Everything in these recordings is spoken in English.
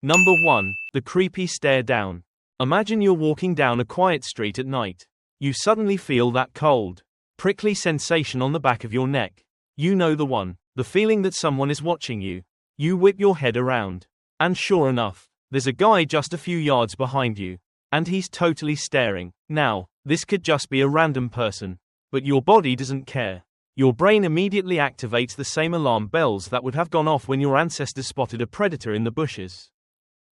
Number 1. The creepy stare down. Imagine you're walking down a quiet street at night. You suddenly feel that cold, prickly sensation on the back of your neck. You know the one. The feeling that someone is watching you. You whip your head around. And sure enough, there's a guy just a few yards behind you. And he's totally staring. Now, this could just be a random person. But your body doesn't care. Your brain immediately activates the same alarm bells that would have gone off when your ancestors spotted a predator in the bushes.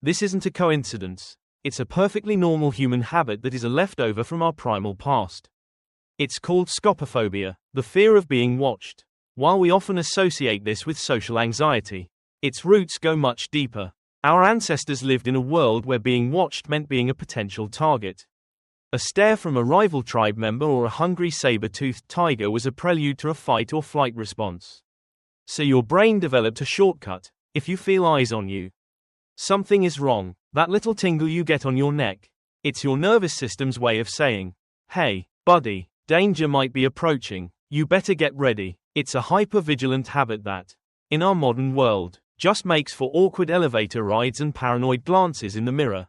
This isn't a coincidence. It's a perfectly normal human habit that is a leftover from our primal past. It's called scopophobia, the fear of being watched. While we often associate this with social anxiety, its roots go much deeper. Our ancestors lived in a world where being watched meant being a potential target. A stare from a rival tribe member or a hungry saber-toothed tiger was a prelude to a fight or flight response. So your brain developed a shortcut. If you feel eyes on you, something is wrong. That little tingle you get on your neck, it's your nervous system's way of saying, hey, buddy, danger might be approaching. You better get ready. It's a hyper-vigilant habit that, in our modern world, just makes for awkward elevator rides and paranoid glances in the mirror.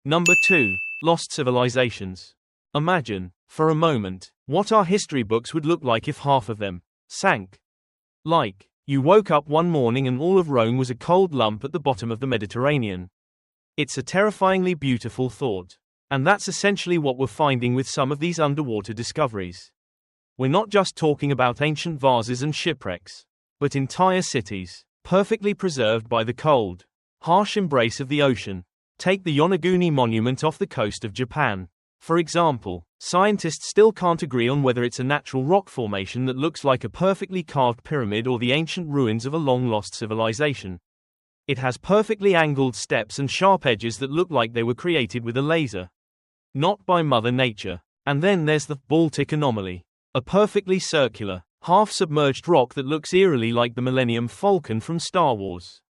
Number 2. Lost civilizations. Imagine, for a moment, what our history books would look like if half of them sank. Like, you woke up one morning and all of Rome was a cold lump at the bottom of the Mediterranean. It's a terrifyingly beautiful thought. And that's essentially what we're finding with some of these underwater discoveries. We're not just talking about ancient vases and shipwrecks, but entire cities, perfectly preserved by the cold, harsh embrace of the ocean. Take the Yonaguni Monument off the coast of Japan. For example, scientists still can't agree on whether it's a natural rock formation that looks like a perfectly carved pyramid or the ancient ruins of a long-lost civilization. It has perfectly angled steps and sharp edges that look like they were created with a laser. Not by Mother Nature. And then there's the Baltic anomaly. A perfectly circular, half-submerged rock that looks eerily like the Millennium Falcon from Star Wars.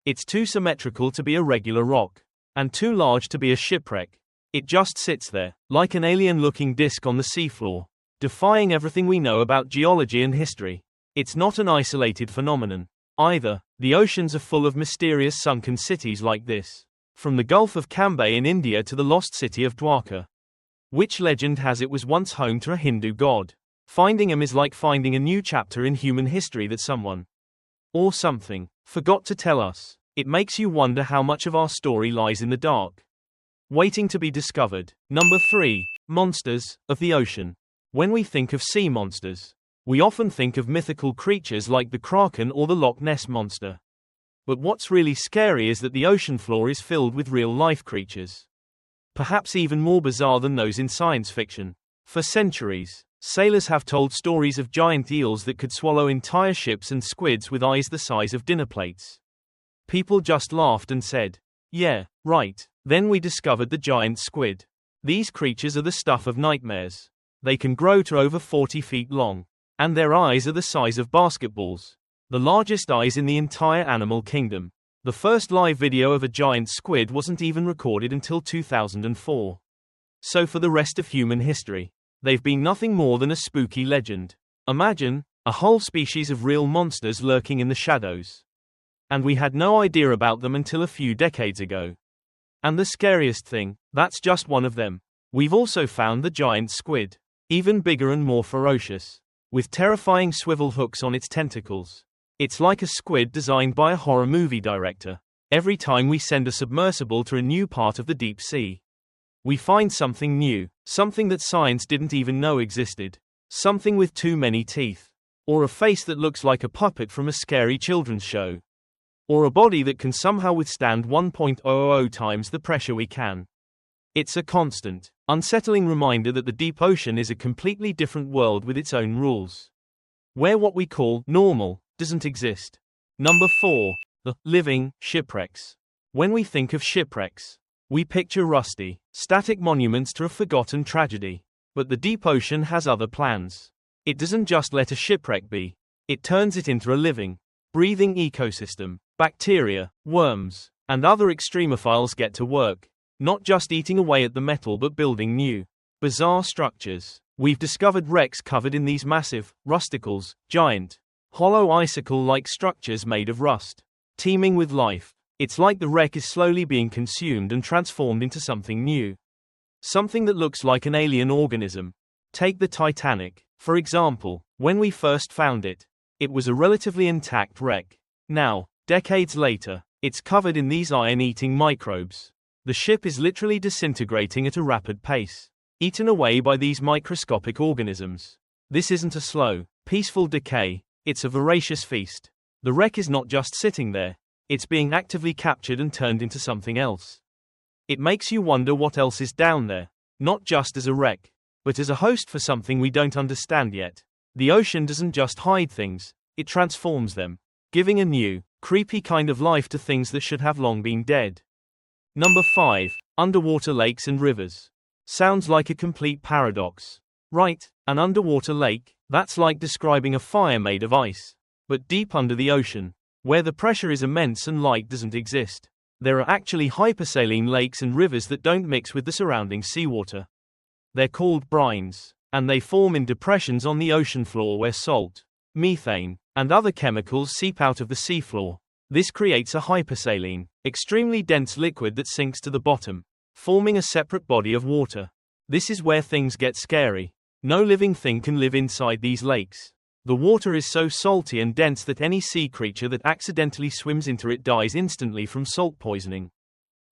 It's too symmetrical to be a regular rock, and too large to be a shipwreck. It just sits there, like an alien-looking disk on the seafloor, defying everything we know about geology and history. It's not an isolated phenomenon, either. The oceans are full of mysterious sunken cities like this. From the Gulf of Cambay in India to the lost city of Dwarka. Which legend has it was once home to a Hindu god? Finding him is like finding a new chapter in human history that someone or something forgot to tell us. It makes you wonder how much of our story lies in the dark, waiting to be discovered. Number 3. Monsters of the ocean. When we think of sea monsters, we often think of mythical creatures like the Kraken or the Loch Ness monster. But what's really scary is that the ocean floor is filled with real-life creatures. Perhaps even more bizarre than those in science fiction. For centuries, sailors have told stories of giant eels that could swallow entire ships and squids with eyes the size of dinner plates. People just laughed and said, yeah, right. Then we discovered the giant squid. These creatures are the stuff of nightmares. They can grow to over 40 feet long. And their eyes are the size of basketballs. The largest eyes in the entire animal kingdom. The first live video of a giant squid wasn't even recorded until 2004. So for the rest of human history, they've been nothing more than a spooky legend. Imagine, a whole species of real monsters lurking in the shadows. And we had no idea about them until a few decades ago. And the scariest thing, that's just one of them. We've also found the giant squid. Even bigger and more ferocious. With terrifying swivel hooks on its tentacles. It's like a squid designed by a horror movie director. Every time we send a submersible to a new part of the deep sea, we find something new, something that science didn't even know existed, something with too many teeth, or a face that looks like a puppet from a scary children's show, or a body that can somehow withstand 1.000 times the pressure we can. It's a constant, unsettling reminder that the deep ocean is a completely different world with its own rules, where what we call normal doesn't exist. Number 4. The living shipwrecks. When we think of shipwrecks, we picture rusty, static monuments to a forgotten tragedy. But the deep ocean has other plans. It doesn't just let a shipwreck be. It turns it into a living, breathing ecosystem. Bacteria, worms, and other extremophiles get to work, not just eating away at the metal but building new, bizarre structures. We've discovered wrecks covered in these massive, rusticles, giant, hollow icicle-like structures made of rust, teeming with life. It's like the wreck is slowly being consumed and transformed into something new. Something that looks like an alien organism. Take the Titanic, for example. When we first found it, it was a relatively intact wreck. Now, decades later, it's covered in these iron-eating microbes. The ship is literally disintegrating at a rapid pace, eaten away by these microscopic organisms. This isn't a slow, peaceful decay, it's a voracious feast. The wreck is not just sitting there, it's being actively captured and turned into something else. It makes you wonder what else is down there, not just as a wreck, but as a host for something we don't understand yet. The ocean doesn't just hide things, it transforms them, giving a new, creepy kind of life to things that should have long been dead. Number 5. Underwater lakes and rivers. Sounds like a complete paradox. Right, an underwater lake, that's like describing a fire made of ice. But deep under the ocean, where the pressure is immense and light doesn't exist, there are actually hypersaline lakes and rivers that don't mix with the surrounding seawater. They're called brines, and they form in depressions on the ocean floor where salt, methane, and other chemicals seep out of the seafloor. This creates a hypersaline, extremely dense liquid that sinks to the bottom, forming a separate body of water. This is where things get scary. No living thing can live inside these lakes. The water is so salty and dense that any sea creature that accidentally swims into it dies instantly from salt poisoning.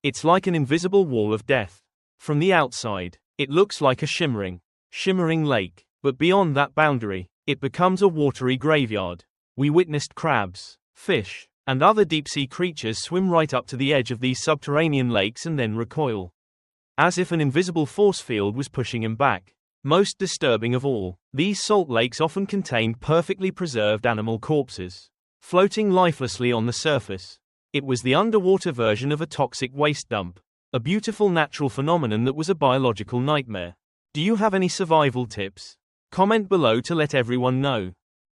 It's like an invisible wall of death. From the outside, it looks like a shimmering lake, but beyond that boundary, it becomes a watery graveyard. We witnessed crabs, fish, and other deep-sea creatures swim right up to the edge of these subterranean lakes and then recoil, as if an invisible force field was pushing them back. Most disturbing of all, these salt lakes often contain perfectly preserved animal corpses, floating lifelessly on the surface. It was the underwater version of a toxic waste dump, a beautiful natural phenomenon that was a biological nightmare. Do you have any survival tips? Comment below to let everyone know.